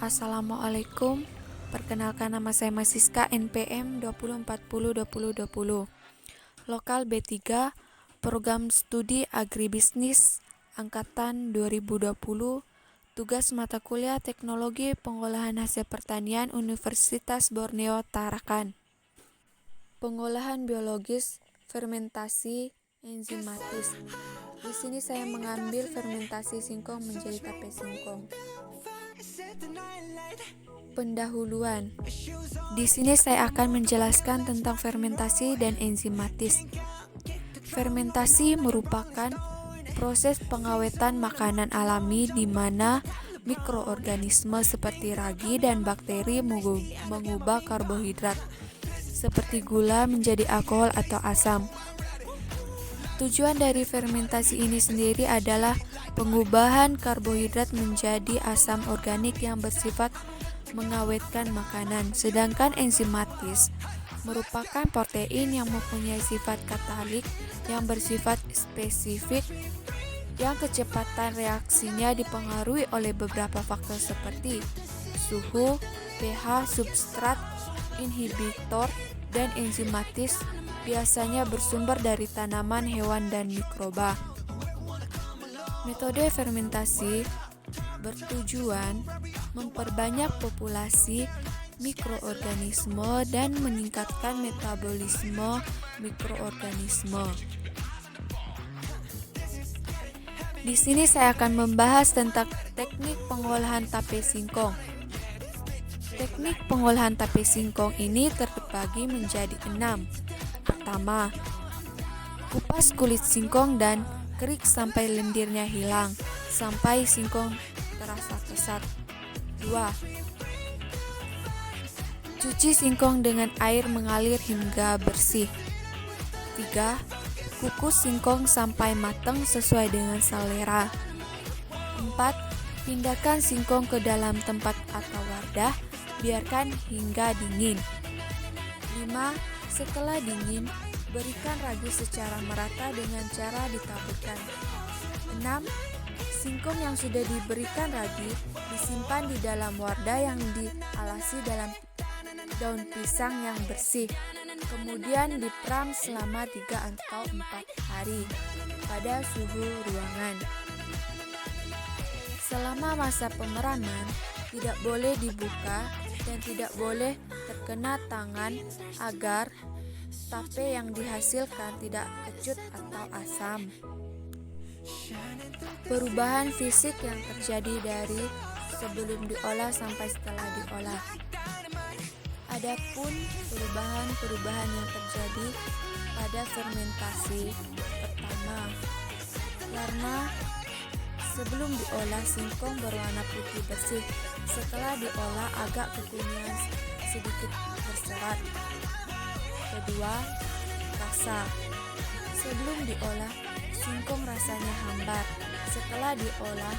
Assalamualaikum. Perkenalkan, nama saya Masiska NPM 20402020. Lokal B3, Program Studi Agribisnis Angkatan 2020. Tugas mata kuliah Teknologi Pengolahan Hasil Pertanian Universitas Borneo Tarakan. Pengolahan biologis, fermentasi, enzimatis. Di sini saya mengambil fermentasi singkong menjadi tape singkong. Pendahuluan. Di sini saya akan menjelaskan tentang fermentasi dan enzimatis. Fermentasi merupakan proses pengawetan makanan alami di mana mikroorganisme seperti ragi dan bakteri mengubah karbohidrat seperti gula menjadi alkohol atau asam. Tujuan dari fermentasi ini sendiri adalah pengubahan karbohidrat menjadi asam organik yang bersifat mengawetkan makanan. Sedangkan enzimatis merupakan protein yang mempunyai sifat katalik yang bersifat spesifik, yang kecepatan reaksinya dipengaruhi oleh beberapa faktor seperti suhu, pH, substrat, inhibitor, dan enzimatis biasanya bersumber dari tanaman, hewan, dan mikroba. Metode fermentasi bertujuan memperbanyak populasi mikroorganisme dan meningkatkan metabolisme mikroorganisme. Di sini saya akan membahas tentang teknik pengolahan tape singkong. Teknik pengolahan tape singkong ini terbagi menjadi 6. Pertama, kupas kulit singkong dan kerik sampai lendirnya hilang, sampai singkong terasa kesat. 2. Cuci singkong dengan air mengalir hingga bersih. 3. Kukus singkong sampai matang sesuai dengan selera. 4. Pindahkan singkong ke dalam tempat atau wadah, biarkan hingga dingin. 5. Setelah dingin, berikan ragi secara merata dengan cara ditaburkan. 6. Singkong yang sudah diberikan ragi disimpan di dalam wadah yang dialasi dalam daun pisang yang bersih. Kemudian diperam selama 3 atau 4 hari pada suhu ruangan. Selama masa pemeraman, tidak boleh dibuka dan tidak boleh terkena tangan agar tape yang dihasilkan tidak kecut atau asam. Perubahan fisik yang terjadi dari sebelum diolah sampai setelah diolah. Adapun perubahan yang terjadi pada fermentasi. Pertama, warna. Sebelum diolah, singkong berwarna putih bersih. Setelah diolah, agak kekuningan sedikit berserat. Kedua, rasa. Sebelum diolah, singkong rasanya hambar. Setelah diolah,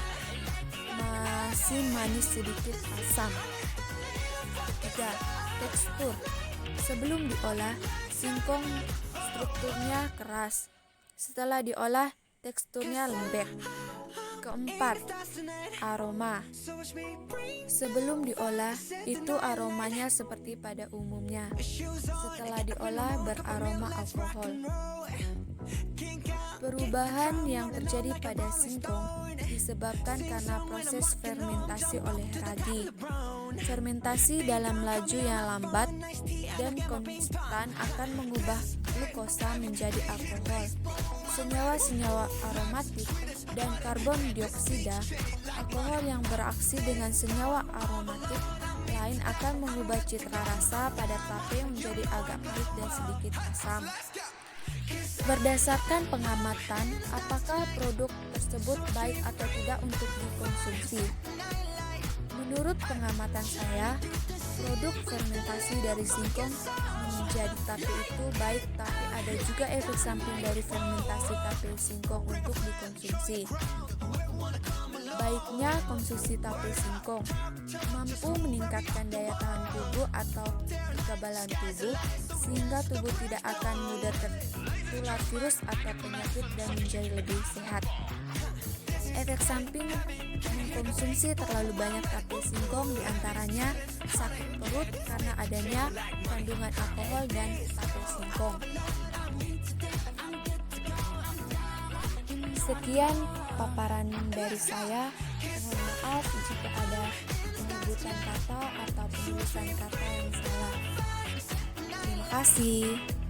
masih manis sedikit asam. Ketiga, tekstur. Sebelum diolah, singkong strukturnya keras. Setelah diolah, teksturnya lembek. Keempat, aroma. Sebelum diolah, itu aromanya seperti pada umumnya. Setelah diolah, beraroma alkohol. Perubahan yang terjadi pada singkong disebabkan karena proses fermentasi oleh ragi. Fermentasi dalam laju yang lambat dan konstan akan mengubah glukosa menjadi alkohol. Senyawa-senyawa aromatik dan karbon dioksida, alkohol yang beraksi dengan senyawa aromatik lain akan mengubah citra rasa pada tape menjadi agak pahit dan sedikit asam. Berdasarkan pengamatan, apakah produk tersebut baik atau tidak untuk dikonsumsi? Menurut pengamatan saya, produk fermentasi dari singkong menjadi tape itu baik, tapi ada juga efek samping dari fermentasi tape singkong untuk dikonsumsi. Baiknya konsumsi tape singkong mampu meningkatkan daya tahan tubuh atau kekebalan tubuh, sehingga tubuh tidak akan mudah tertular virus atau penyakit dan menjadi lebih sehat. Efek samping mengkonsumsi terlalu banyak tape singkong singkong diantaranya sakit perut karena adanya kandungan alkohol dan tape singkong. Sekian paparan dari saya. Mohon maaf jika ada penyebutan kata atau penulisan kata yang salah. Terima kasih.